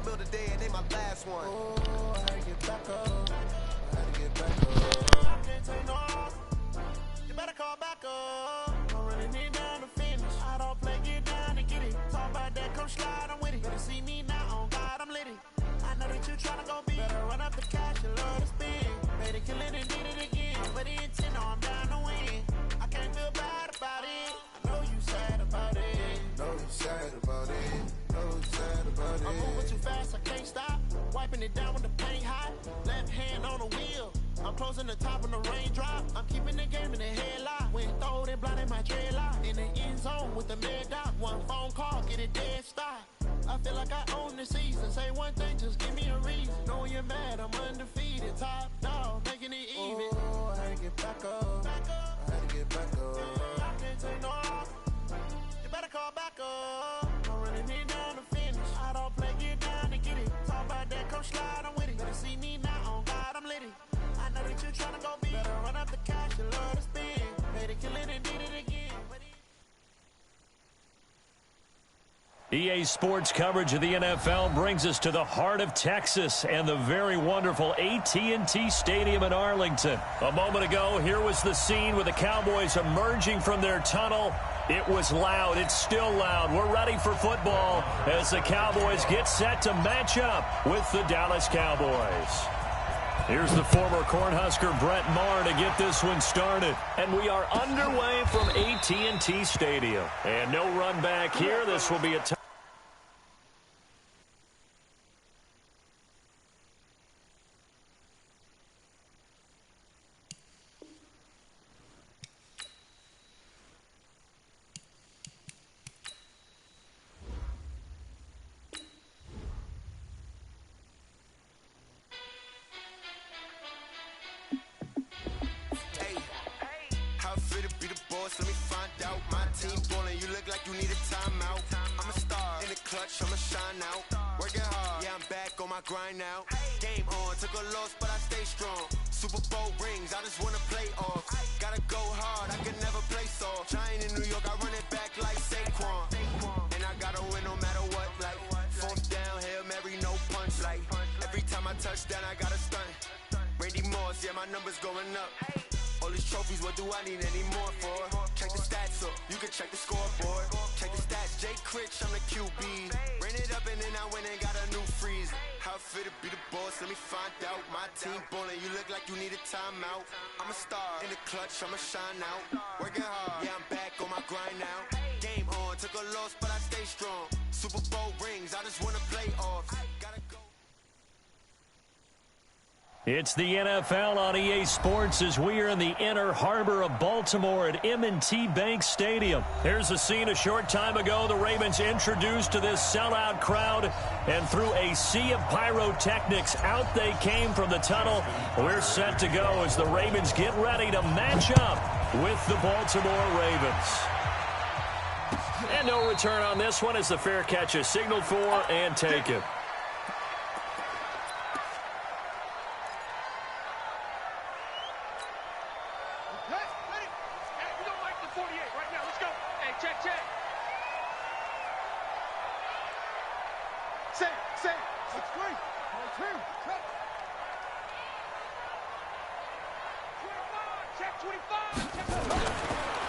build a day and they my last one. Oh, I had to get back up. I had to get back up. I can't take no off. You better call back up. Don't really need down to finish. I don't play, get down and get it. Talk about that, come slide, I'm with it. Better see me now, on God, I'm lit it. I know that you tryna go big. Better run up the cash, you love to spin. Made it, kill it, and did it again. But the intent, no, I'm down to win. I can't feel bad about it. I know you sad about it. Know you sad about it. Know you sad about it. I'm moving too fast, I can't stop. Wiping it down with the paint hot. Left hand on the wheel. I'm closing the top when the raindrop. I'm keeping the game in the headlock. When throwed and blinded my dreadlock. In the end zone with the mad dot. One phone call, get it dead stop. I feel like I own the season. Say one thing, just give me a reason. Knowing you're mad, I'm undefeated. Top dog, making it even. Oh, I had to get back up. I had to get back up. I can't take no off. You better call back up. Don't really need down to finish. I don't play, get down and get it. Talk about that, come slide, I'm with it. Better see me now, on God, I'm lit it. I know that you tryna go big. Better run up the cash, you love to spin. Made it, kill it, and did it again. EA Sports coverage of the NFL brings us to the heart of Texas and the very wonderful AT&T Stadium in Arlington. A moment ago, here was the scene with the Cowboys emerging from their tunnel. It was loud. It's still loud. We're ready for football as the Cowboys get set to match up with the Dallas Cowboys. Here's the former Cornhusker Brett Maher to get this one started. And we are underway from AT&T Stadium. And no run back here. This will be a time. Let me find out. My team ballin', you look like you need a timeout. I'm a star in the clutch, I'ma shine out. Working hard, yeah, I'm back on my grind now. Game on, took a loss, but I stay strong. Super Bowl rings, I just wanna play off. Gotta go hard, I can never play soft. Giant in New York, I run it back like Saquon. And I gotta win no matter what, like fourth down, Hail Mary, no punch. Like every time I touch down, I gotta stunt. Randy Moss, yeah, my numbers going up. All these trophies, what do I need any more for? Check the stats up, you can check the scoreboard. Check the stats, Jay Critch, I'm the QB. Ran it up and then I went and got a new freeze. How it feel to be the boss, let me find out. My team ballin', you look like you need a timeout. I'm a star in the clutch, I'ma shine out. Working hard, yeah, I'm back on my grind now. Game on, took a loss, but I stay strong. Super Bowl rings, I just wanna play off. Gotta go. It's the NFL on EA Sports as we are in the inner harbor of Baltimore at M&T Bank Stadium. Here's a scene a short time ago. The Ravens introduced to this sellout crowd, and through a sea of pyrotechnics, out they came from the tunnel. We're set to go as the Ravens get ready to match up with the Baltimore Ravens. And no return on this one as the fair catch is signaled for and taken.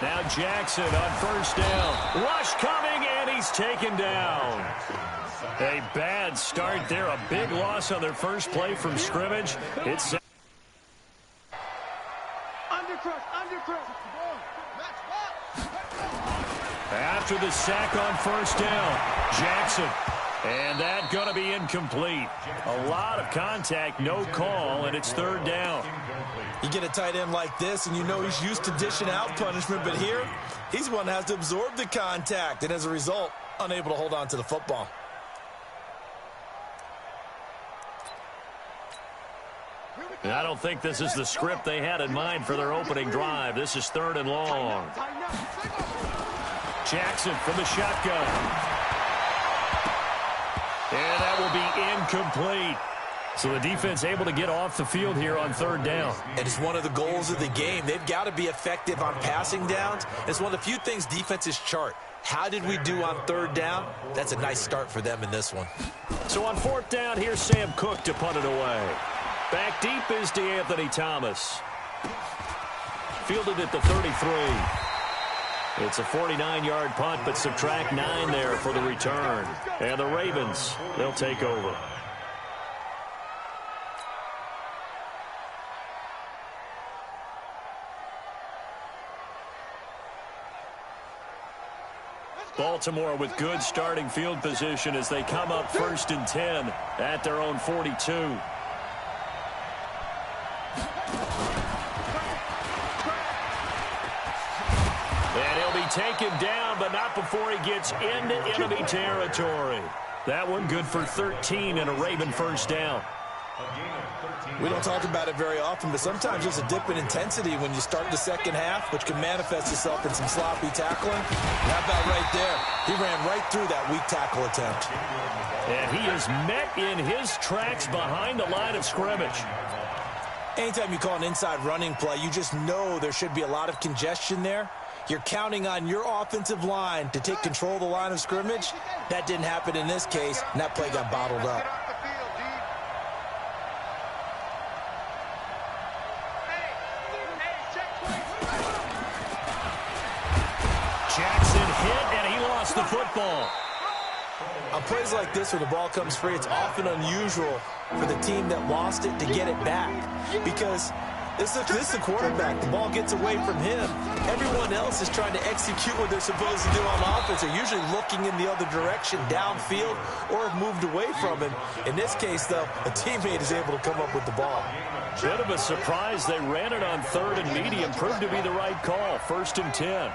Now Jackson on first down. Rush coming, and he's taken down. A bad start there. A big loss on their first play from scrimmage. It's after the sack on first down. Jackson. And that going to be incomplete. A lot of contact, no call, and it's third down. You get a tight end like this, and you know he's used to dishing out punishment, but here, he's the one that has to absorb the contact, and as a result, unable to hold on to the football. And I don't think this is the script they had in mind for their opening drive. This is third and long. Jackson from the shotgun. And that will be incomplete. So the defense able to get off the field here on third down. And it's one of the goals of the game. They've got to be effective on passing downs. It's one of the few things defenses chart. How did we do on third down? That's a nice start for them in this one. So on fourth down, here's Sam Cook to punt it away. Back deep is DeAnthony Thomas. Fielded at the 33. It's a 49-yard punt, but subtract 9 there for the return. And the Ravens, they'll take over. Baltimore with good starting field position as they come up 1st and 10 at their own 42. And he'll be taken down, but not before he gets into enemy territory. That one good for 13 and a Raven first down. We don't talk about it very often, but sometimes there's a dip in intensity when you start the second half, which can manifest itself in some sloppy tackling. How about right there? He ran right through that weak tackle attempt. And he is met in his tracks behind the line of scrimmage. Anytime you call an inside running play, you just know there should be a lot of congestion there. You're counting on your offensive line to take control of the line of scrimmage. That didn't happen in this case, and that play got bottled up. Jackson hit, and he lost the football. On plays like this where the ball comes free, it's often unusual for the team that lost it to get it back. Because this is the quarterback. The ball gets away from him. Everyone else is trying to execute what they're supposed to do on offense. They're usually looking in the other direction, downfield, or have moved away from him. In this case, though, a teammate is able to come up with the ball. Bit of a surprise. They ran it on 3rd and medium. Proved to be the right call. 1st and 10.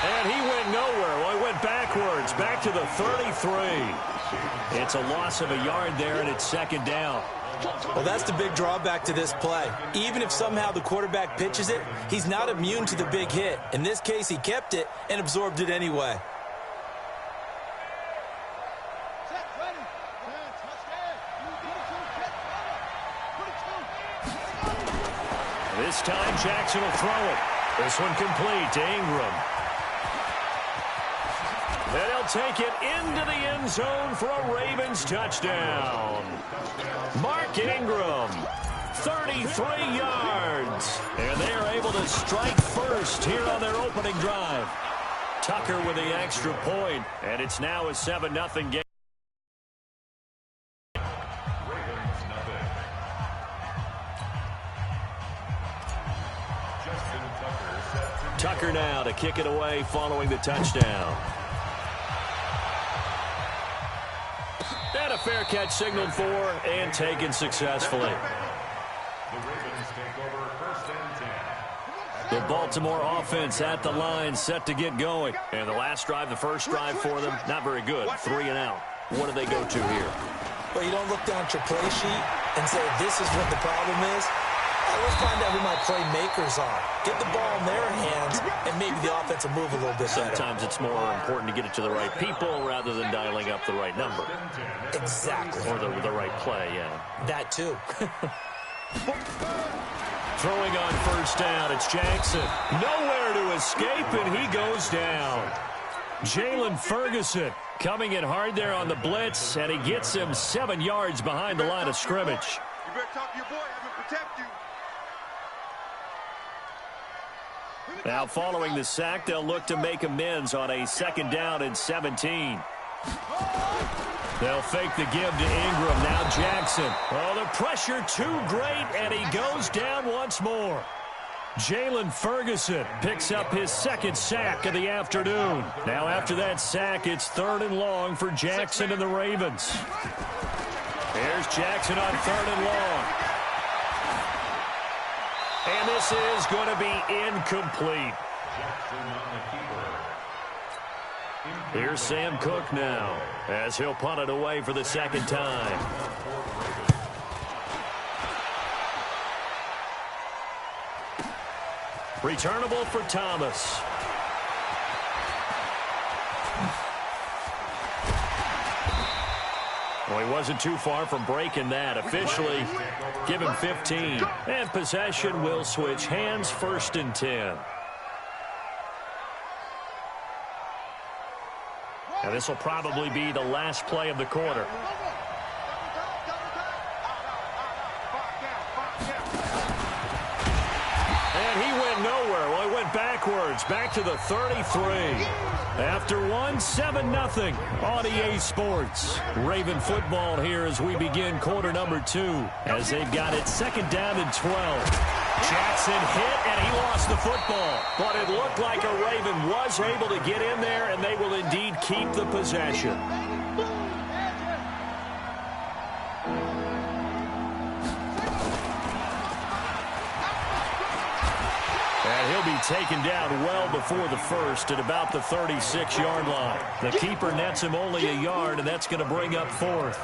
And he went nowhere. Well, he went backwards, back to the 33. It's a loss of a yard there, and it's 2nd down. Well, that's the big drawback to this play. Even if somehow the quarterback pitches it, he's not immune to the big hit. In this case, he kept it and absorbed it anyway. This time, Jackson will throw it. This one complete to Ingram. And he'll take it into the end zone for a Ravens touchdown. Mark Ingram, 33 yards. And they are able to strike first here on their opening drive. Tucker with the extra point, and it's now a 7-0 game. Tucker now to kick it away following the touchdown. And a fair catch signaled for and taken successfully. The Baltimore offense at the line set to get going. And the last drive, the first drive for them, not very good. 3 and out. What do they go to here? Well, you don't look down at your play sheet and say, this is what the problem is. Let's find out who my playmakers are. Get the ball in their hands, and maybe the offense will move a little bit better. Sometimes it's more important to get it to the right people rather than dialing up the right number. Exactly. Or the right play, yeah. That too. Throwing on first down, it's Jackson. Nowhere to escape, and he goes down. Jalen Ferguson coming in hard there on the blitz, and he gets him 7 yards behind the line of scrimmage. You better talk to your boy, have him protect you. Now following the sack, they'll look to make amends on a 2nd down and 17. They'll fake the give to Ingram. Now Jackson. Oh, the pressure too great, and he goes down once more. Jalen Ferguson picks up his 2nd sack of the afternoon. Now after that sack, it's 3rd and long for Jackson and the Ravens. Here's Jackson on 3rd and long. And this is going to be incomplete. Here's Sam Cook now as he'll punt it away for the 2nd time. Returnable for Thomas. Well, he wasn't too far from breaking that. Officially, give him 15. And possession will switch hands, 1st and 10. And this will probably be the last play of the quarter. And he went nowhere. Well, he went backwards, back to the 33. After one, 7-0 on EA Sports. Raven football here as we begin quarter number 2, as they've got it 2nd down and 12. Jackson hit, and he lost the football. But it looked like a Raven was able to get in there, and they will indeed keep the possession. And he'll be taken down well before the first at about the 36-yard line. The keeper nets him only a yard, and that's going to bring up 4th.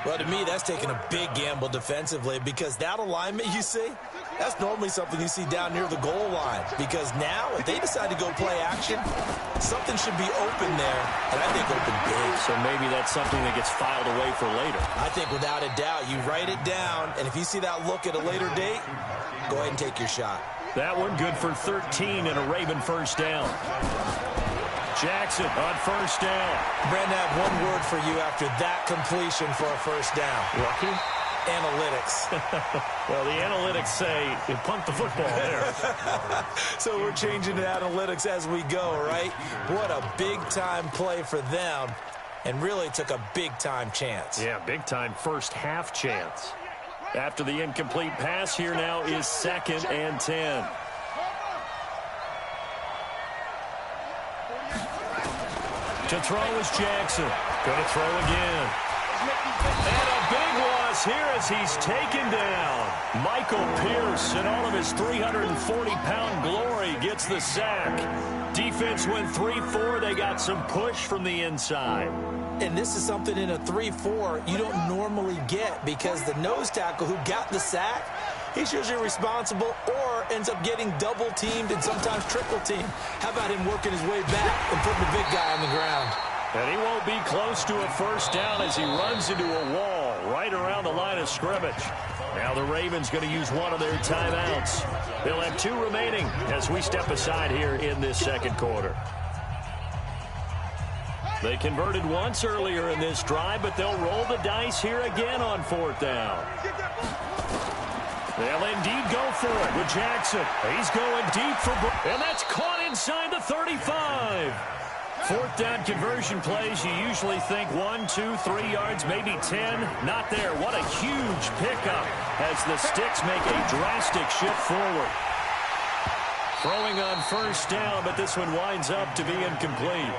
Well, to me, that's taking a big gamble defensively, because that alignment you see, that's normally something you see down near the goal line. Because now, if they decide to go play action, something should be open there, and I think open big. So maybe that's something that gets filed away for later. I think without a doubt, you write it down, and if you see that look at a later date, go ahead and take your shot. That one good for 13 and a Raven 1st down. Jackson on 1st down. Brandon, I have one word for you after that completion for a 1st down. Lucky? Analytics. Well, the analytics say you punt the football there. So we're changing to analytics as we go, right? What a big-time play for them, and really took a big-time chance. Yeah, big-time first half chance. After the incomplete pass, here now is 2nd and 10. To throw is Jackson. Going to throw again. And a big loss here as he's taken down. Michael Pierce, in all of his 340-pound glory, gets the sack. Defense went 3-4. They got some push from the inside. And this is something in a 3-4 you don't normally get, because the nose tackle who got the sack, he's usually responsible or ends up getting double-teamed and sometimes triple-teamed. How about him working his way back and putting the big guy on the ground? And he won't be close to a 1st down as he runs into a wall right around the line of scrimmage. Now the Ravens going to use one of their timeouts. They'll have 2 remaining as we step aside here in this 2nd quarter. They converted once earlier in this drive, but they'll roll the dice here again on 4th down. They'll indeed go for it with Jackson. He's going deep for... And that's caught inside the 35. 4th down conversion plays, you usually think 1, 2, 3 yards, maybe 10. Not there. What a huge pickup as the Sticks make a drastic shift forward. Throwing on 1st down, but this one winds up to be incomplete.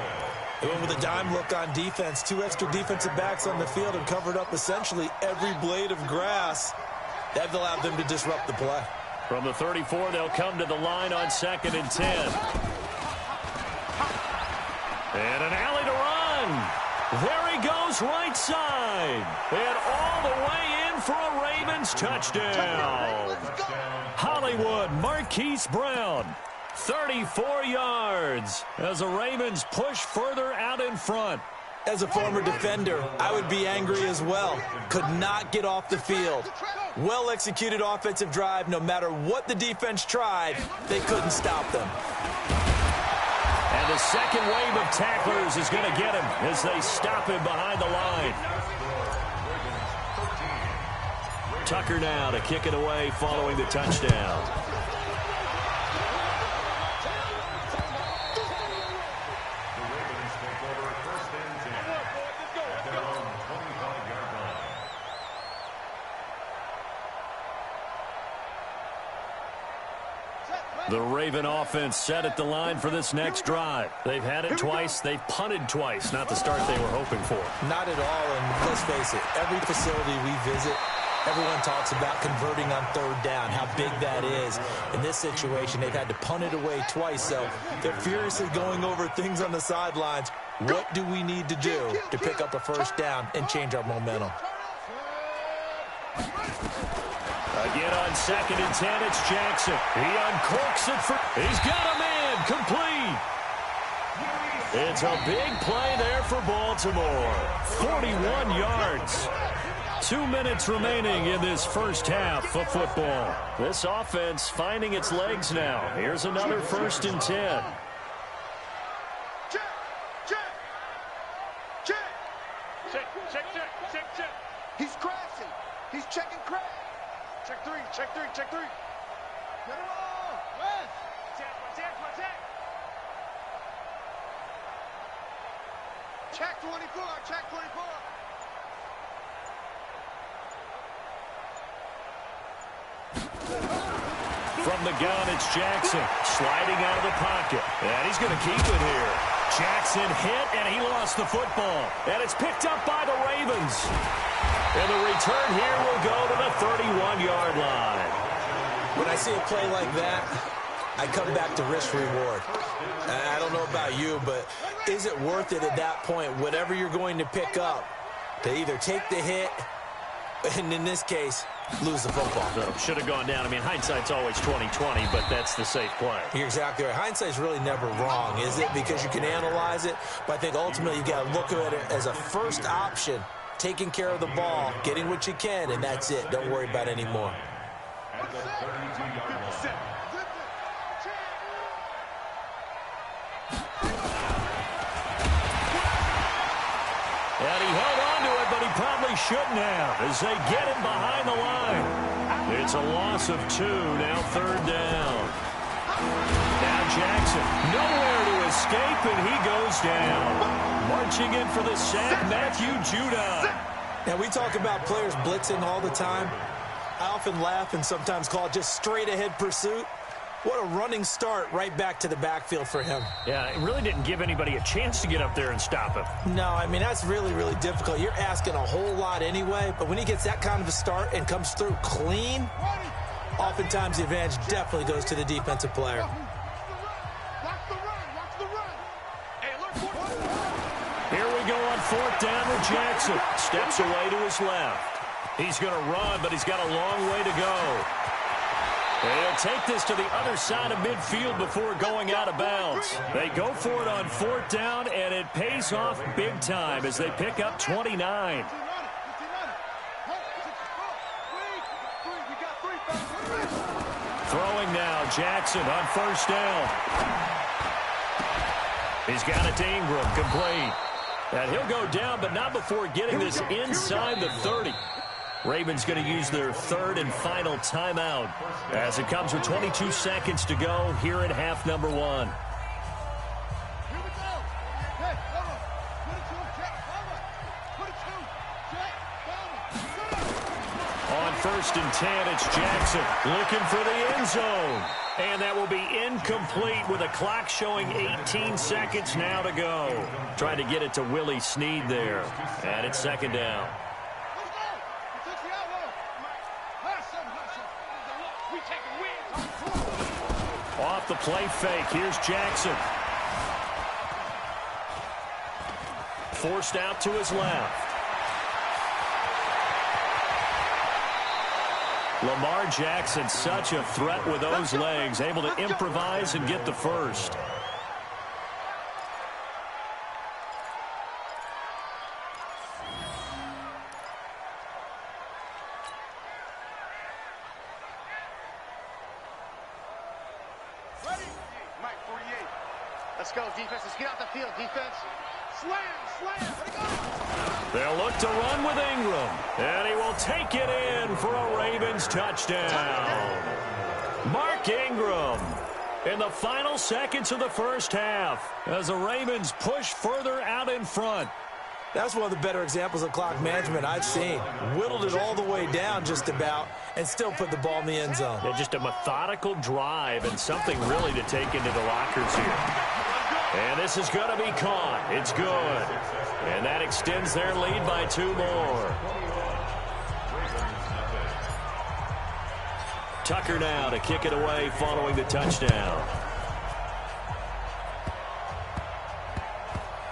They went with a dime look on defense. 2 extra defensive backs on the field and covered up essentially every blade of grass. That allowed them to disrupt the play. From the 34, they'll come to the line on 2nd and 10. And an alley to run. There he goes right side. And all the way in for a Ravens touchdown. Hollywood Marquise Brown. 34 yards as the Ravens push further out in front. As a former defender, I would be angry as well. Could not get off the field. Well-executed offensive drive. No matter what the defense tried, they couldn't stop them. And the second wave of tacklers is going to get him as they stop him behind the line. Tucker now to kick it away following the touchdown. The Raven offense set at the line for this next drive. They've had it twice. They've punted twice. Not the start they were hoping for. Not at all, and let's face it, every facility we visit, everyone talks about converting on 3rd down, how big that is. In this situation, they've had to punt it away twice, so they're furiously going over things on the sidelines. What do we need to do to pick up a 1st down and change our momentum? Again on 2nd and 10, it's Jackson. He uncorks it for... He's got a man complete. It's a big play there for Baltimore. 41 yards. 2 minutes remaining in this first half of football. This offense finding its legs now. Here's another 1st and 10. Check. He's crashing. He's checking crash. Check three. Get it all. West. Check 24. From the gun, it's Jackson sliding out of the pocket. And he's going to keep it here. Jackson hit, and he lost the football. And it's picked up by the Ravens. And the return here will go to the 31-yard line. When I see a play like that, I come back to risk-reward. I don't know about you, but is it worth it at that point, whatever you're going to pick up, to either take the hit, and in this case, lose the football? Should have gone down. I mean, hindsight's always 20/20, but that's the safe play. You're exactly right. Hindsight's really never wrong, is it? Because you can analyze it, but I think ultimately you got to look at it as a first option, taking care of the ball, getting what you can, and that's it. Don't worry about it anymore. And he held on to it, but he probably shouldn't have as they get him behind the line. It's a loss of 2, now 3rd down. Now Jackson, nowhere to escape, and he goes down. Marching in for the sack, Matthew Judon. Now, we talk about players blitzing all the time. I often laugh and sometimes call it just straight-ahead pursuit. What a running start right back to the backfield for him. Yeah, it really didn't give anybody a chance to get up there and stop him. No, I mean, that's really, really difficult. You're asking a whole lot anyway, but when he gets that kind of a start and comes through clean, oftentimes the advantage definitely goes to the defensive player. Here we go on 4th down with Jackson. Steps away to his left. He's going to run, but he's got a long way to go. He'll take this to the other side of midfield before going out of bounds. They go for it on 4th down, and it pays off big time as they pick up 29. Throwing now, Jackson on 1st down. He's got it to Ingram, complete. And he'll go down, but not before getting this inside the 30. Ravens going to use their 3rd and final timeout as it comes with 22 seconds to go here at half number 1. On 1st and 10, it's Jackson looking for the end zone. And that will be incomplete with a clock showing 18 seconds now to go. Trying to get it to Willie Snead there. And it's 2nd down. Off the play fake, here's Jackson. Forced out to his left. Lamar Jackson, such a threat with those legs, able to improvise and get the first. Let's go, defense. Let's get out the field, defense. Slam. They'll look to run with Ingram. And he will take it in for a Ravens touchdown. Mark Ingram in the final seconds of the first half as the Ravens push further out in front. That's one of the better examples of clock management I've seen. Whittled it all the way down just about and still put the ball in the end zone. Yeah, just a methodical drive and something really to take into the lockers here. And this is going to be caught. It's good. And that extends their lead by 2 more. Tucker now to kick it away following the touchdown.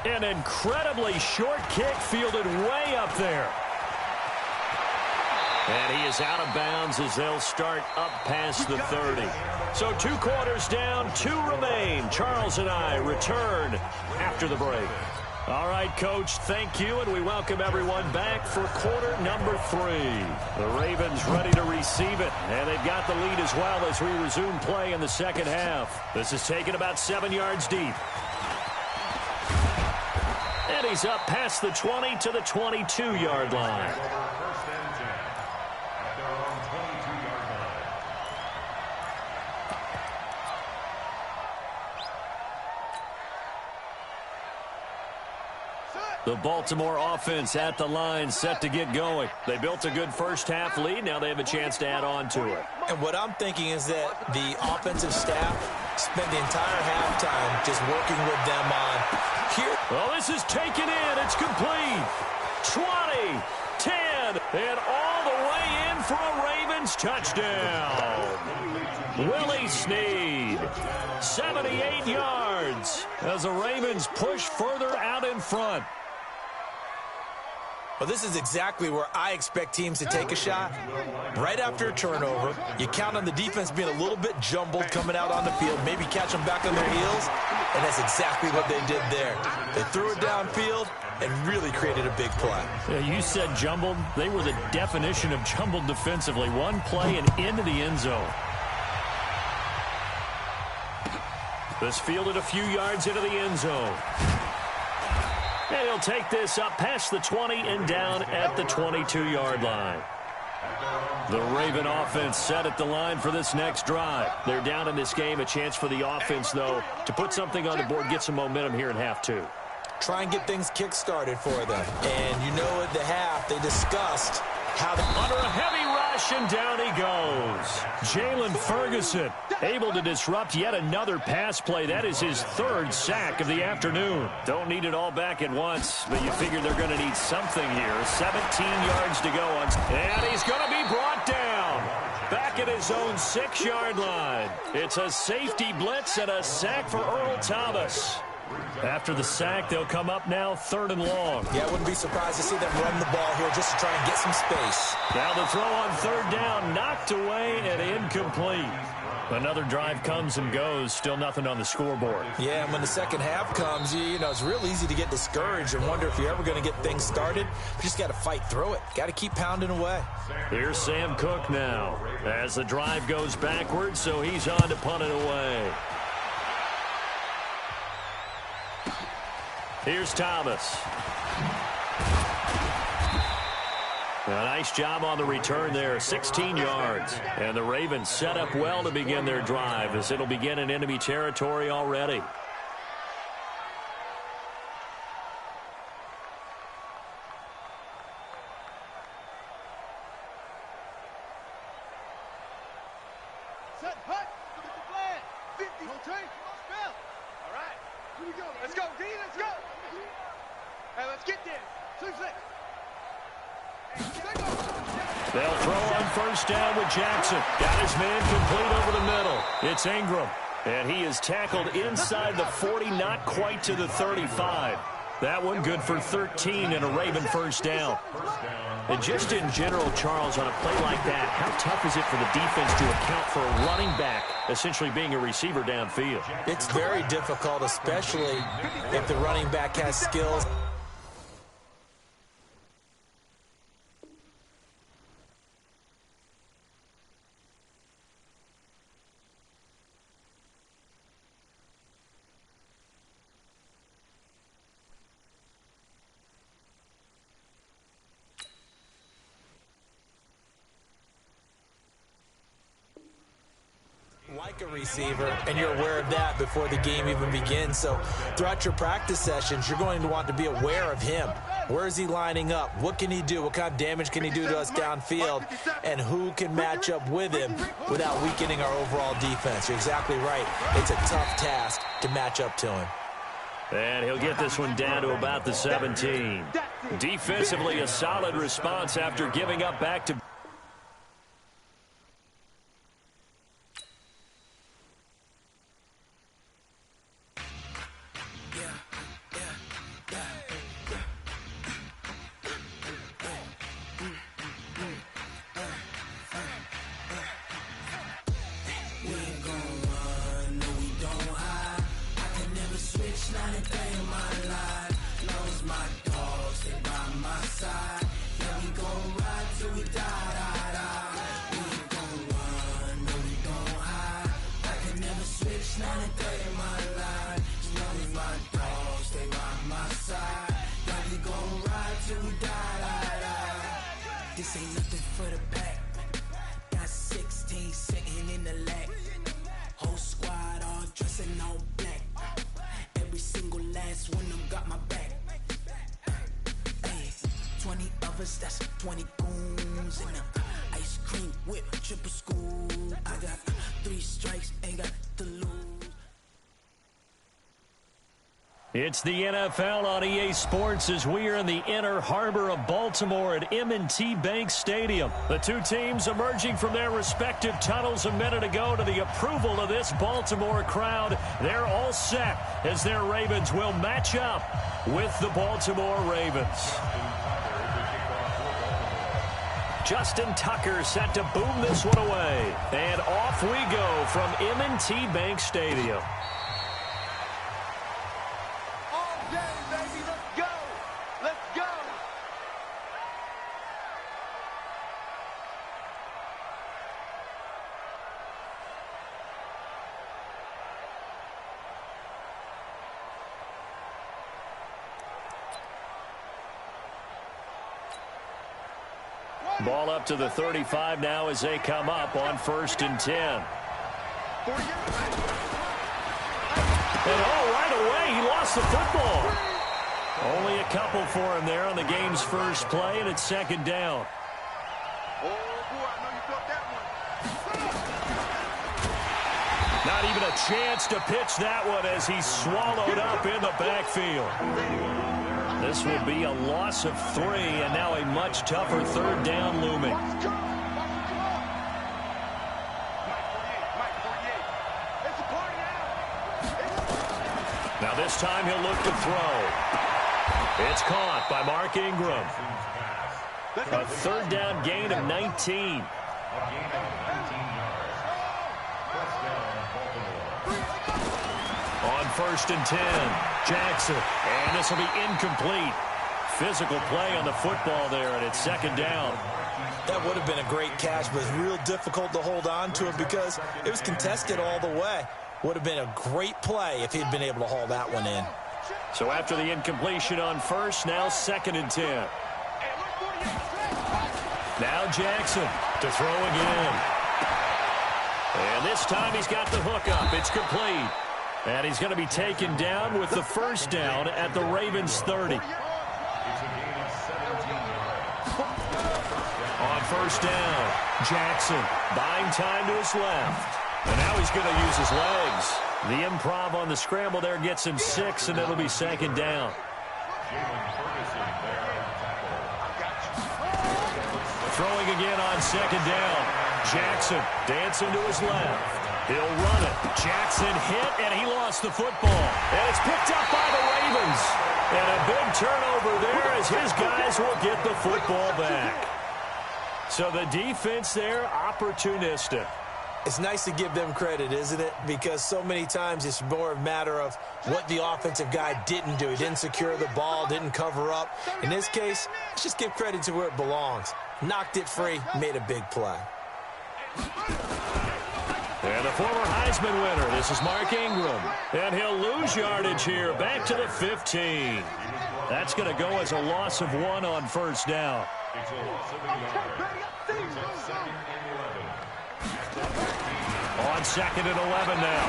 An incredibly short kick fielded way up there. And he is out of bounds as they'll start up past the 30. So 2 quarters down, 2 remain. Charles and I return after the break. All right, Coach, thank you, and we welcome everyone back for quarter number 3. The Ravens ready to receive it, and they've got the lead as well as we resume play in the second half. This is taken about 7 yards deep. And he's up past the 20 to the 22-yard line. The Baltimore offense at the line, set to get going. They built a good first-half lead. Now they have a chance to add on to it. And what I'm thinking is that the offensive staff spent the entire halftime just working with them on here. Well, this is taken in. It's complete. 20, 10, and all the way in for a Ravens touchdown. Willie Snead, 78 yards as the Ravens push further out in front. Well, this is exactly where I expect teams to take a shot. Right after a turnover, you count on the defense being a little bit jumbled coming out on the field, maybe catch them back on their heels, and that's exactly what they did there. They threw it downfield and really created a big play. Yeah, you said jumbled. They were the definition of jumbled defensively. One play and into the end zone. This fielded a few yards into the end zone. And he'll take this up past the 20 and down at the 22-yard line. The Raven offense set at the line for this next drive. They're down in this game. A chance for the offense, though, to put something on the board, get some momentum here in half 2. Try and get things kick-started for them. And you know at the half, they discussed how under a heavy rush, and down he goes. Jalen Ferguson able to disrupt yet another pass play. That is his 3rd sack of the afternoon. Don't need it all back at once, but you figure they're going to need something here. 17 yards to go. And he's going to be brought down. Back at his own 6-yard line. It's a safety blitz and a sack for Earl Thomas. After the sack, they'll come up now 3rd and long. Yeah, I wouldn't be surprised to see them run the ball here just to try and get some space. Now the throw on 3rd down, knocked away and incomplete. Another drive comes and goes, still nothing on the scoreboard. Yeah, and when the second half comes, you know, it's real easy to get discouraged and wonder if you're ever going to get things started. You just got to fight through it. Got to keep pounding away. Here's Sam Cook now as the drive goes backwards, so he's on to punt it away. Here's Thomas. A nice job on the return there, 16 yards. And the Ravens set up well to begin their drive as it'll begin in enemy territory already. Set, hut, look at the flag. 50, rotate, spell. All right, here we go. Let's go, D, let's go. Hey, let's get there. 2 6. They'll throw on 1st down with Jackson. Got his man complete over the middle. It's Ingram. And he is tackled inside the 40, not quite to the 35. That one good for 13 and a Raven 1st down. And just in general, Charles, on a play like that, how tough is it for the defense to account for a running back essentially being a receiver downfield? It's very difficult, especially if the running back has skills. Like a receiver, and you're aware of that before the game even begins. So throughout your practice sessions, you're going to want to be aware of him. Where is he lining up? What can he do? What kind of damage can he do to us downfield? And who can match up with him without weakening our overall defense? You're exactly right. It's a tough task to match up to him. And he'll get this one down to about the 17. Defensively, a solid response after giving up back to... This ain't nothing for the back. Got 16 sitting in the lag. Whole squad all dressing all black. Every single last one of them got my back. Hey, 20 of us, that's 20 goons. And ice cream whip, triple scoop. I got 3 strikes, ain't got to lose. It's the NFL on EA Sports as we are in the inner harbor of Baltimore at M&T Bank Stadium. The two teams emerging from their respective tunnels a minute ago to the approval of this Baltimore crowd. They're all set as their Ravens will match up with the Baltimore Ravens. Justin Tucker set to boom this one away. And off we go from M&T Bank Stadium. Ball up to the 35 now as they come up on 1st and 10. And right away, he lost the football. Only a couple for him there on the game's first play, and it's 2nd down. Oh, boy, I know you felt that one. Not even a chance to pitch that one as he's swallowed up in the backfield. This will be a loss of 3, and now a much tougher 3rd down looming. Now this time he'll look to throw. It's caught by Mark Ingram. A 3rd down gain of 19. On 1st and 10, Jackson, and this will be incomplete. Physical play on the football there, and it's 2nd down. That would have been a great catch, but it's real difficult to hold on to it because it was contested all the way. Would have been a great play if he'd been able to haul that one in. So after the incompletion on 1st, now 2nd and 10. Now Jackson to throw again. And this time he's got the hook up. It's complete. And he's going to be taken down with the 1st down at the Ravens 30. On 1st down, Jackson buying time to his left. And now he's going to use his legs. The improv on the scramble there gets him 6, and it'll be 2nd down. Throwing again on 2nd down. Jackson dancing to his left. He'll run it. Jackson hit, and he lost the football. And it's picked up by the Ravens. And a big turnover there as his guys will get the football back. So the defense there, opportunistic. It's nice to give them credit, isn't it? Because so many times it's more a matter of what the offensive guy didn't do. He didn't secure the ball, didn't cover up. In this case, let's just give credit to where it belongs. Knocked it free, made a big play. And the former Heisman winner, this is Mark Ingram. And he'll lose yardage here, back to the 15. That's going to go as a loss of 1 on 1st down. On 2nd and 11 now.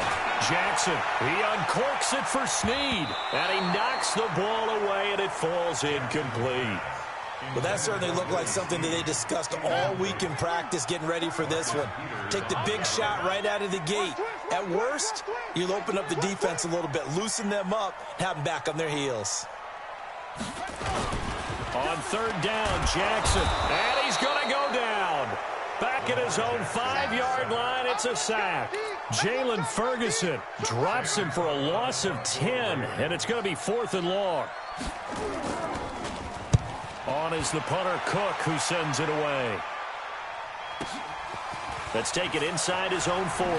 Jackson, he uncorks it for Snead. And he knocks the ball away, and it falls incomplete. Well, that certainly looked like something that they discussed all week in practice getting ready for this one. Take the big shot right out of the gate. At worst, you'll open up the defense a little bit, loosen them up, have them back on their heels. On 3rd down, Jackson, and he's going to go down. Back at his own 5-yard line, it's a sack. Jalen Ferguson drops him for a loss of 10, and it's going to be 4th and long. On is the punter, Cook, who sends it away. Let's take it inside his own 40.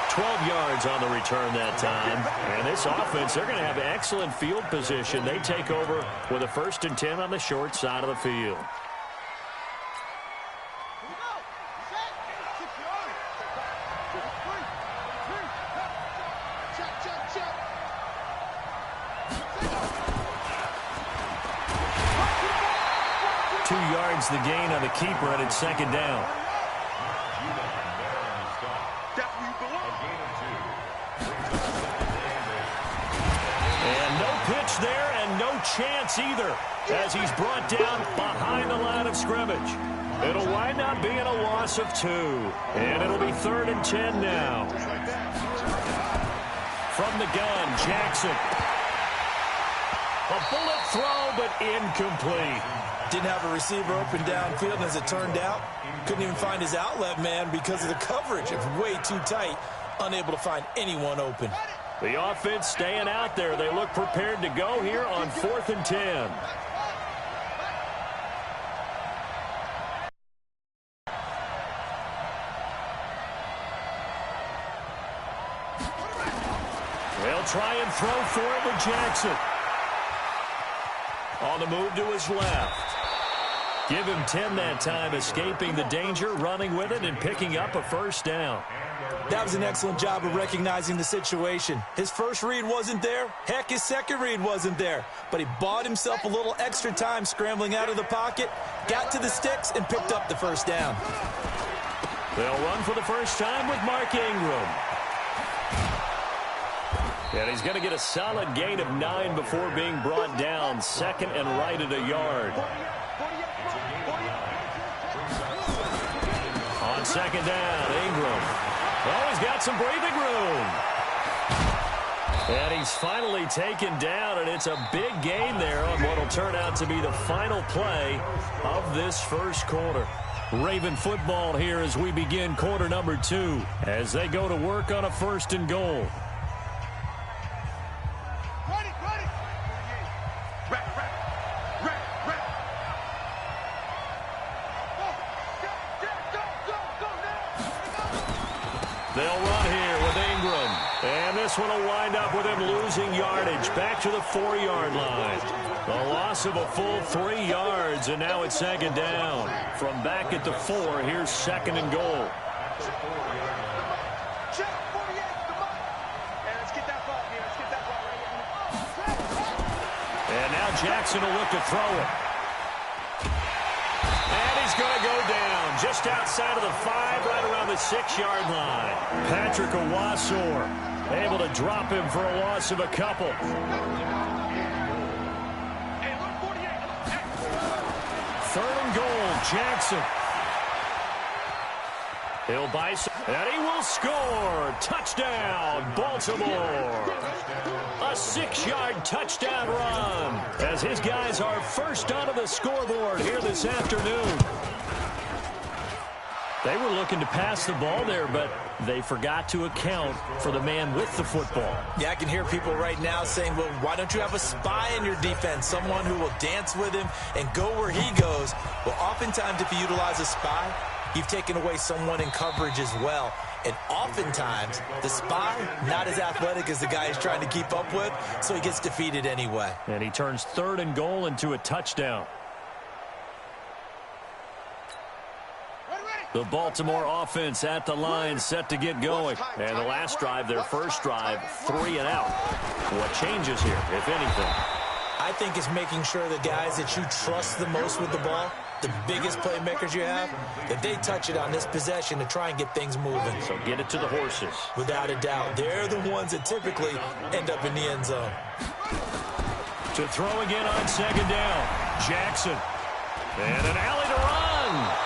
12 yards on the return that time. And this offense, they're going to have excellent field position. They take over with a 1st and 10 on the short side of the field. 2 yards the gain on the keeper, and it's second down. And no pitch there and no chance either as he's brought down behind the line of scrimmage. It'll wind up being a loss of 2. And it'll be 3rd and 10 now. From the gun, Jackson. A bullet throw, but incomplete. Didn't have a receiver open downfield, and as it turned out, couldn't even find his outlet man because of the coverage. It was way too tight, unable to find anyone open. The offense staying out there. They look prepared to go here on 4th and 10. They'll try and throw for it with Jackson. On the move to his left. Give him 10 that time, escaping the danger, running with it, and picking up a first down. That was an excellent job of recognizing the situation. His first read wasn't there. Heck, his second read wasn't there. But he bought himself a little extra time scrambling out of the pocket, got to the sticks, and picked up the first down. They'll run for the first time with Mark Ingram. And he's going to get a solid gain of 9 before being brought down. Second and right at a yard. On second down, Ingram. Oh, he's got some breathing room. And he's finally taken down, and it's a big gain there on what will turn out to be the final play of this first quarter. Raven football here as we begin quarter number 2 as they go to work on a 1st and goal. They'll run here with Ingram. And this one will wind up with him losing yardage back to the 4-yard line. A loss of a full 3 yards, and now it's second down. From back at the 4, here's 2nd and goal. And now Jackson will look to throw it. And he's going to go down just outside of the 5, right around the 6-yard line. Patrick Owasor able to drop him for a loss of a couple. 3rd and goal, Jackson. He'll buy some, and he will score. Touchdown, Baltimore. A 6-yard touchdown run as his guys are first onto the scoreboard here this afternoon. They were looking to pass the ball there, but they forgot to account for the man with the football. Yeah, I can hear people right now saying, well, why don't you have a spy in your defense, someone who will dance with him and go where he goes? Well, oftentimes if you utilize a spy, you've taken away someone in coverage as well. And oftentimes, the spy, not as athletic as the guy he's trying to keep up with, so he gets defeated anyway. And he turns 3rd and goal into a touchdown. The Baltimore offense at the line, set to get going. And the last drive, their first drive, 3 and out. What changes here, if anything? I think it's making sure the guys that you trust the most with the ball, the biggest playmakers you have, that they touch it on this possession to try and get things moving. So get it to the horses. Without a doubt. They're the ones that typically end up in the end zone. To throw again on second down, Jackson. And an alley to run.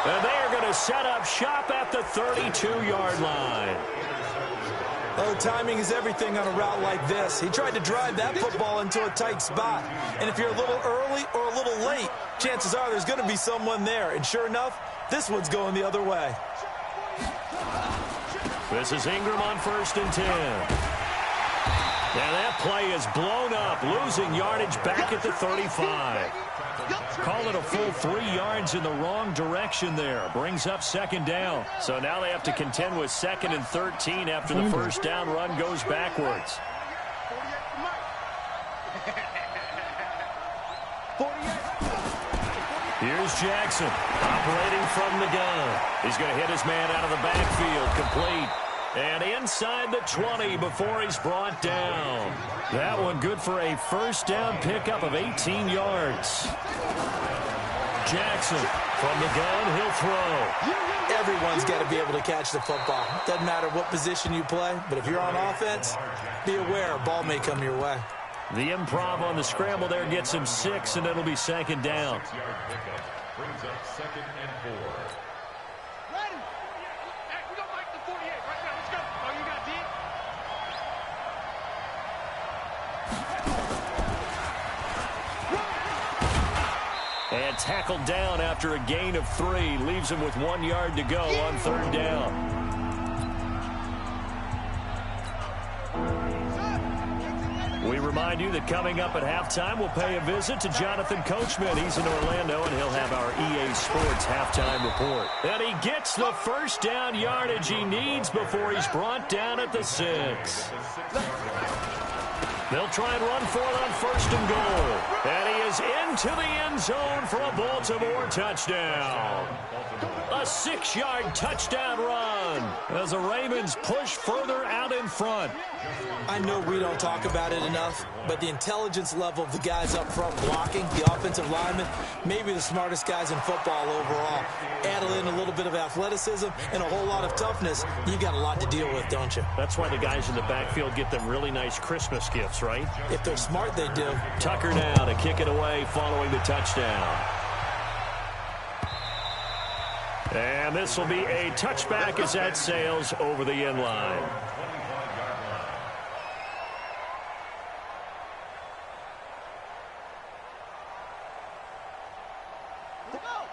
And they are going to set up shop at the 32-yard line. Oh, timing is everything on a route like this. He tried to drive that football into a tight spot. And if you're a little early or a little late, chances are there's going to be someone there. And sure enough, this one's going the other way. This is Ingram on 1st and 10. And that play is blown up, losing yardage back at the 35. Call it a full 3 yards in the wrong direction there. Brings up second down. So now they have to contend with 2nd and 13 after the first down run goes backwards. Here's Jackson operating from the gun. He's going to hit his man out of the backfield, complete. And inside the 20 before he's brought down. That one good for a first down pickup of 18 yards. Jackson from the gun, he'll throw. Everyone's got to be able to catch the football. Doesn't matter what position you play, but if you're on offense, be aware a ball may come your way. The improv on the scramble there gets him 6, and it'll be second down. Brings up 2nd and 4. Ready? Hey, we don't like the 48 right now. Let's go. Oh, you got deep? And tackled down after a gain of 3. Leaves him with 1 yard to go on 3rd down. We remind you that coming up at halftime, we'll pay a visit to Jonathan Coachman. He's in Orlando, and he'll have our EA Sports halftime report. And he gets the first down yardage he needs before he's brought down at the 6. They'll try and run for it on 1st and goal. And he is into the end zone for a Baltimore touchdown. A 6-yard touchdown run as the Ravens push further out in front. I know we don't talk about it enough, but the intelligence level of the guys up front blocking, the offensive linemen, maybe the smartest guys in football overall. Add in a little bit of athleticism and a whole lot of toughness, you got a lot to deal with, don't you? That's why the guys in the backfield get them really nice Christmas gifts, right? If they're smart, they do. Tucker now to kick it away following the touchdown. And this will be a touchback as that sails over the end line.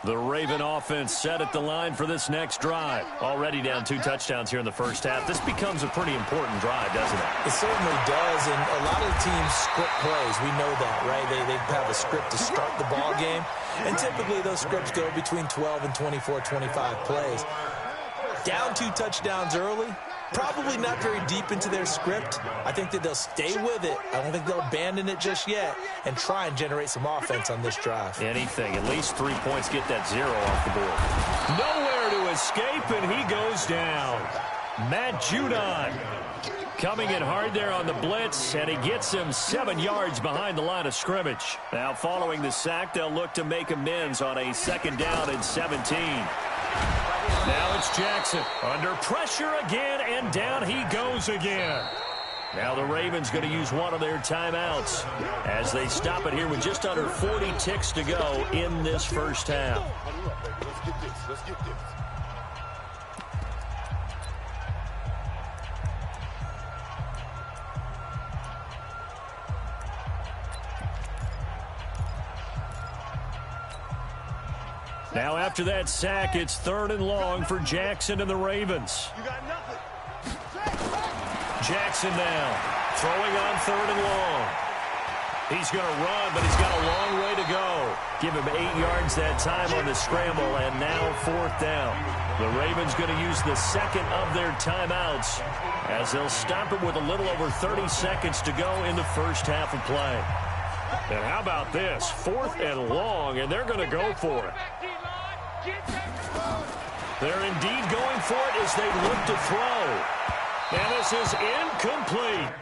The Raven offense set at the line for this next drive. Already down 2 touchdowns here in the first half. This becomes a pretty important drive, doesn't it? It certainly does, and a lot of teams script plays. We know that, right? They have a script to start the ball game, and typically those scripts go between 12 and 24, 25 plays. Down 2 touchdowns early, probably not very deep into their script. I think that they'll stay with it. I don't think they'll abandon it just yet and try and generate some offense on this drive. Anything. At least 3 points get that 0 off the board. Nowhere to escape, and he goes down. Matt Judon coming in hard there on the blitz, and he gets him 7 yards behind the line of scrimmage. Now following the sack, they'll look to make amends on a 2nd down and 17. Now it's Jackson under pressure again, and down he goes again. Now the Ravens going to use one of their timeouts as they stop it here with just under 40 ticks to go in this first half. Let's get this. Now after that sack, it's 3rd and long for Jackson and the Ravens. You got nothing. Jackson now throwing on 3rd and long. He's going to run, but he's got a long way to go. Give him 8 yards that time on the scramble, and now 4th down. The Ravens going to use the 2nd of their timeouts as they'll stop it with a little over 30 seconds to go in the first half of play. And how about this? 4th and long, and they're going to go for it. They're indeed going for it as they look to throw. And this is incomplete.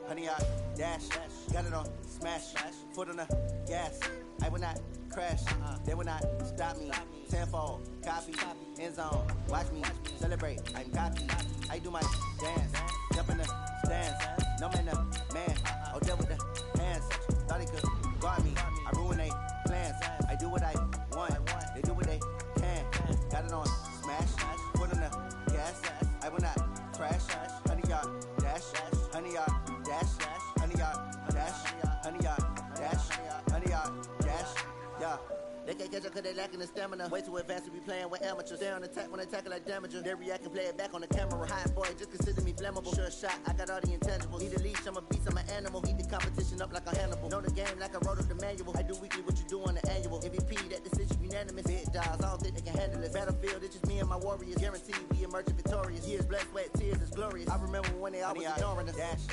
Honey, I dash, got it on smash, foot on the gas. I will not crash, they will not stop me. Tenfold, copy, end zone, watch me celebrate. I'm cocky, I do my dance, jump in the stands. No man, the man, oh, deal with the hands. Thought he could guard me, I ruin they plans. I do what I want, they do what they can. Got it on smash, foot on the gas. I will not crash, honey, y'all dash, honey, y'all dash, honey, y'all dash, honey, y'all dash, honey, y'all dash, yeah. They can't catch up cause they lacking the stamina. Way too advanced to be playing with amateurs. Stay on attack when they tackle like damager. They react and play it back on the camera. Hot boy, just consider me flammable. Sure shot, I got all the intangibles. Need a leash, I'm a beast, I'm an animal. Heat the competition up like a Hannibal. Know the game like I wrote up the manual. I do weekly what you do on the annual. MVP, that decision unanimous. Big styles, I don't think they can handle it. Battlefield, it's just me and my warriors. Guaranteed we emerging victorious. Years, blood, sweat, tears is glorious. I remember when they always ignoring us.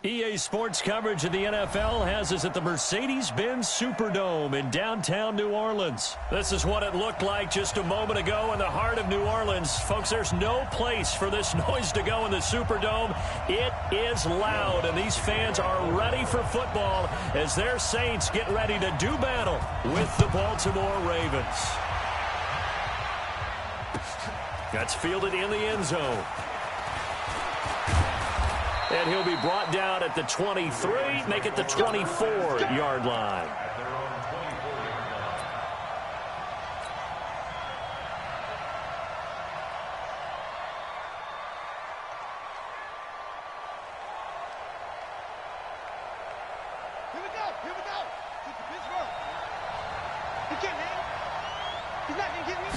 EA Sports coverage of the NFL has us at the Mercedes-Benz Superdome in downtown New Orleans. This is what it looked like just a moment ago in the heart of New Orleans. Folks, there's no place for this noise to go in the Superdome. It is loud, and these fans are ready for football as their Saints get ready to do battle with the Baltimore Ravens. That's fielded in the end zone. And he'll be brought down at the 23, make it the 24-yard line. Here we go. Pittsburgh. He can't hang. He's not going to get me.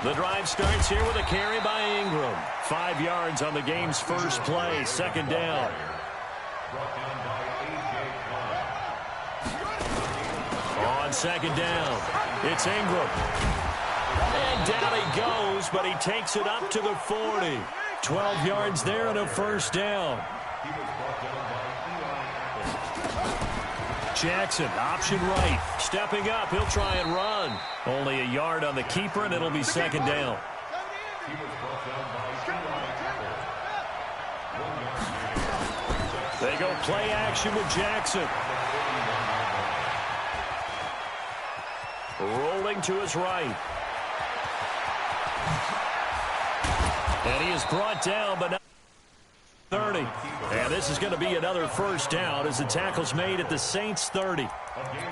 The drive starts here with a carry by Ingram. 5 yards on the game's first play, second down. On second down, it's Ingram. And down he goes, but he takes it up to the 40. 12 yards there and a first down. Jackson, option right. Stepping up, he'll try and run. Only a yard on the keeper, and it'll be second down. They go play action with Jackson. Rolling to his right. And he is brought down, but not 30. And this is going to be another first down as the tackle's made at the Saints 30.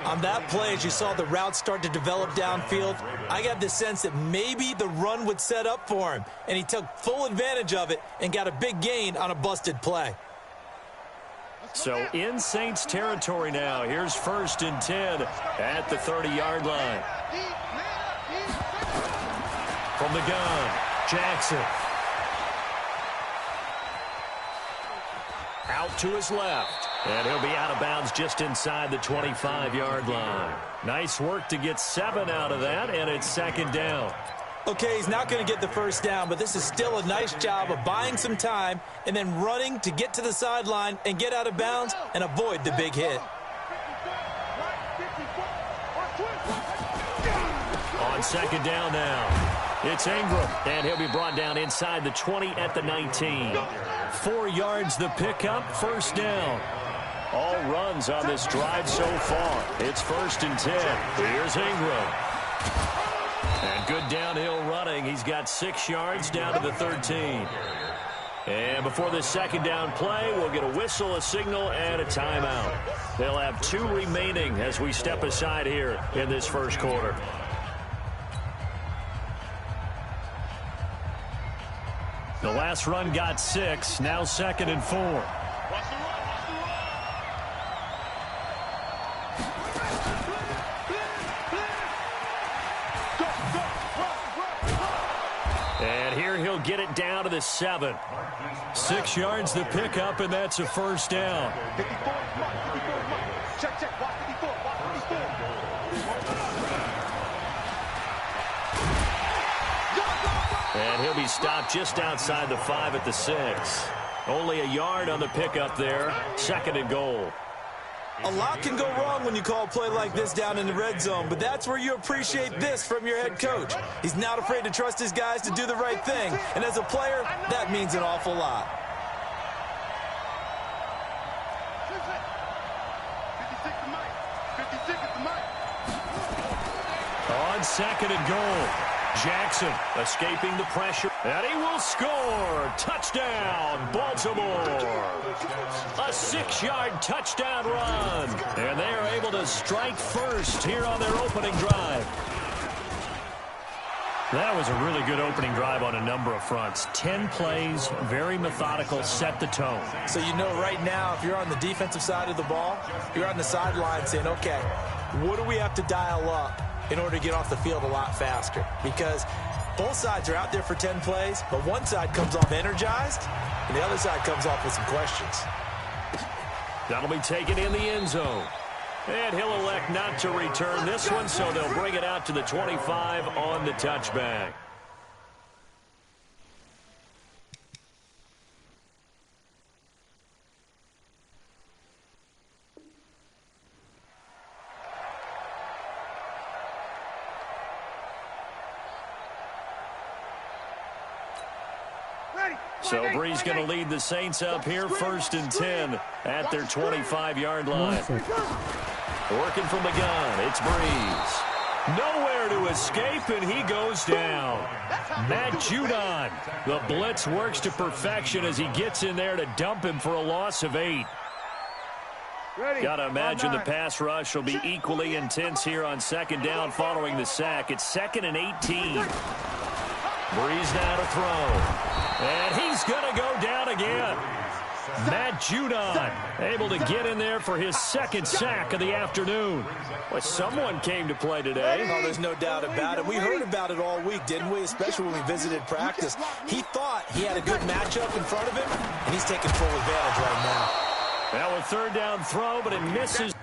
On that play, as you saw the route start to develop downfield, I got the sense that maybe the run would set up for him, and he took full advantage of it and got a big gain on a busted play. So in Saints territory now. Here's 1st and 10 at the 30-yard line. From the gun, Jackson. Out to his left. And he'll be out of bounds just inside the 25-yard line. Nice work to get 7 out of that, and it's second down. Okay, he's not going to get the first down, but this is still a nice job of buying some time and then running to get to the sideline and get out of bounds and avoid the big hit. On second down now, it's Ingram, and he'll be brought down inside the 20 at the 19. 4 yards the pickup, first down. All runs on this drive so far. It's 1st and 10. Here's Ingram. And good downhill running. He's got 6 yards down to the 13. And before this second down play, we'll get a whistle, a signal, and a timeout. They'll have 2 remaining as we step aside here in this first quarter. The last run got 6, now 2nd and 4. And here he'll get it down to the 7. 6 yards the pickup, and that's a first down. And he'll be stopped just outside the 5 at the 6. Only a yard on the pickup there. 2nd and goal. A lot can go wrong when you call a play like this down in the red zone, but that's where you appreciate this from your head coach. He's not afraid to trust his guys to do the right thing, and as a player, that means an awful lot. On 2nd and goal, Jackson escaping the pressure, and he will score. Touchdown, Baltimore. A 6-yard touchdown run, and they are able to strike first here on their opening drive. That was a really good opening drive on a number of fronts. 10 plays, very methodical, set the tone. So you know right now, if you're on the defensive side of the ball, you're on the sideline saying, okay, what do we have to dial up in order to get off the field a lot faster? Because both sides are out there for 10 plays, but one side comes off energized, and the other side comes off with some questions. That'll be taken in the end zone. And he'll elect not to return this one, so they'll bring it out to the 25 on the touchback. So Bree's going to lead the Saints up here, 1st and 10 at their 25-yard line. Working from the gun, it's Breeze. Nowhere to escape, and he goes down. Matt Judon. The blitz works to perfection as he gets in there to dump him for a loss of 8. Got to imagine the pass rush will be equally intense here on 2nd down following the sack. It's 2nd and 18. Breeze now to throw. And he's going to go down again. Matt Judon able to get in there for his 2nd sack of the afternoon. Well, someone came to play today. Oh, there's no doubt about it. We heard about it all week, didn't we? Especially when we visited practice. He thought he had a good matchup in front of him, and he's taking full advantage right now. Now a 3rd down throw, but it misses.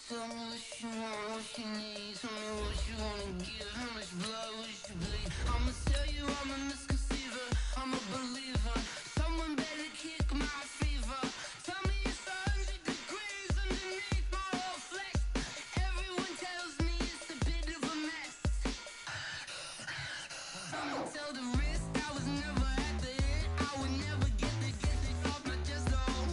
Tell me what you want, what you need. Tell me what you wanna give. How much blood would you bleed? I'ma tell you I'm a misconceiver. I'm a believer. Someone better kick my fever. Tell me it's 100 degrees underneath my whole flesh. Everyone tells me it's a bit of a mess. I'ma tell the risk I was never at the end. I would never get this off my chest though.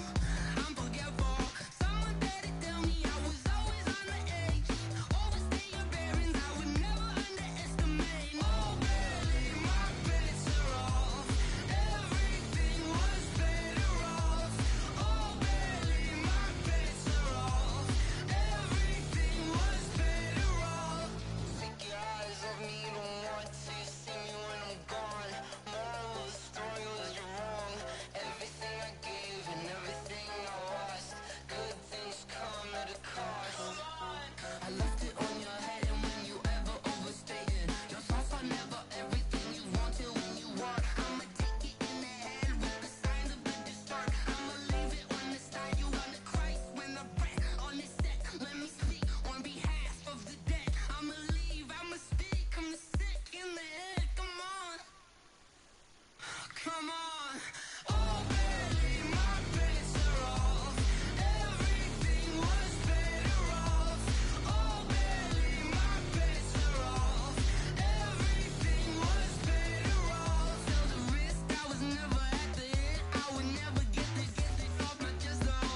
I'm forgetful. Someone better tell me I was always on the edge. Overstay your bearings, I would never underestimate. Oh baby, my bets are off. Everything was better off. Oh baby, my bets are off. Everything was better off. Take your eyes off me, don't want to see me when I'm gone. Moral of the story was you're wrong. Everything I gave and everything I lost. Good things come at a cost. I left it on your head, and when you ever overstay it, your thoughts are never everything you wanted when you want. I'ma take it in the head with the signs of the distort. I'ma leave it on the side. You on the Christ when I breath on this set. Let me speak on behalf of the dead. I'ma leave, I'ma speak. I'm the sick in the head. Come on, come on. Oh baby, my bets are off. Everything was better off. Oh baby, my bets are off. Everything was better off. Tell the risk I was never at the end. I would never get this off my chest though.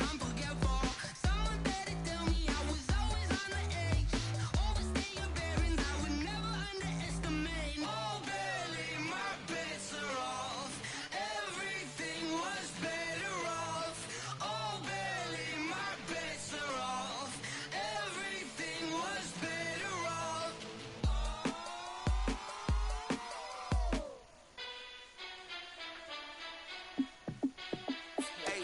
I'm forgetful. Someone better tell me I was always on the edge. Overstay your bearings, I would never underestimate. Oh baby, my bets are off. Everything was better off. Oh baby, my bets are off. Everything was better off. Hey,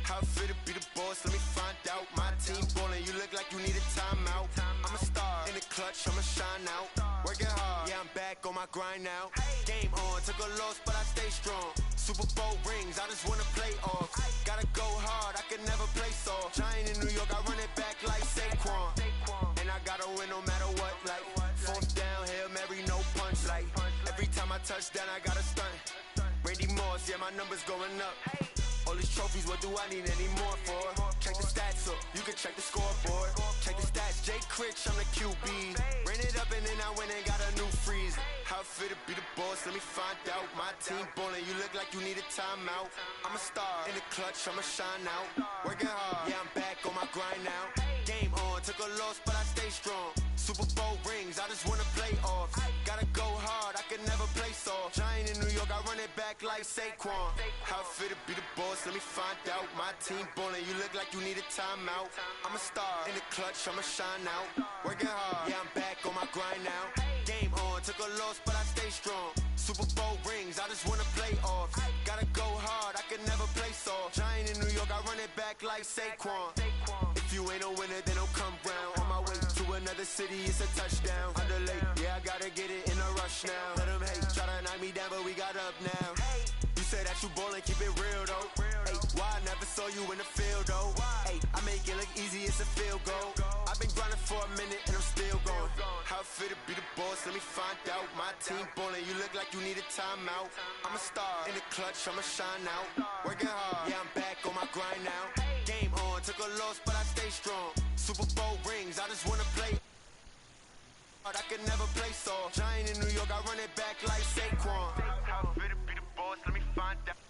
how it feel to be the boss? Let me find out. My team ballin', you look like you need a timeout. I'm a star in the clutch, I'ma shine out. Working hard, yeah, I'm back on my grind now. Game on, took a loss, but I stay strong. Super Bowl rings, I just wanna play off. Gotta go hard, I can never play soft. Giant in New York, I run it back like Saquon. And I gotta win no matter what, like 4th down, Hail Mary, no punch. Like every time I touch down, I gotta stunt. Randy Moss, yeah, my numbers going up. All these trophies, what do I need any more for? Check the stats up, you can check the scoreboard. Check the stats, Jay Critch, I'm the QB. Ran it up and then I went and got a new freeze. How it feel to be the boss, let me find out. My team ballin', you look like you need a timeout. I'm a star in the clutch, I'ma shine out. Working hard, yeah, I'm back on my grind now. Game on, took a loss, but I stay strong. Super Bowl rings, I just wanna play off. Gotta go hard, I can never play soft. Giant in New York, I run it back like Saquon. How it feel to be the boss, let me find out. My team ballin', you look like you need a timeout. I'm a star in the clutch, I'ma shine out. Working hard, yeah, I'm back on my grind now. Game on, took a loss, but I stay strong. Super Bowl rings, I just wanna play off. Gotta go hard, I can never play soft. Giant in New York, I run it back like Saquon. If you ain't a winner, then don't come round. On my way to another city, it's a touchdown. Underlay, yeah, I gotta get it in a rush now. Let them hate, try to knock me down, but we got up now. You say that you ballin', keep it real though. Hey, why I never saw you in the field though? Hey, I make it look easy, it's a field goal. I've been grinding for a minute and I'm still going. How it feel to be the boss, let me find out. My team ballin', you look like you need a timeout. I'm a star, in the clutch, I'ma shine out. Working hard, yeah, I'm back on my grind now. Game on, took a loss, but I stay strong. Super Bowl rings, I just wanna play. I could never play soft. Giant in New York, I run it back like Saquon. How it feel to be the boss, let me find out.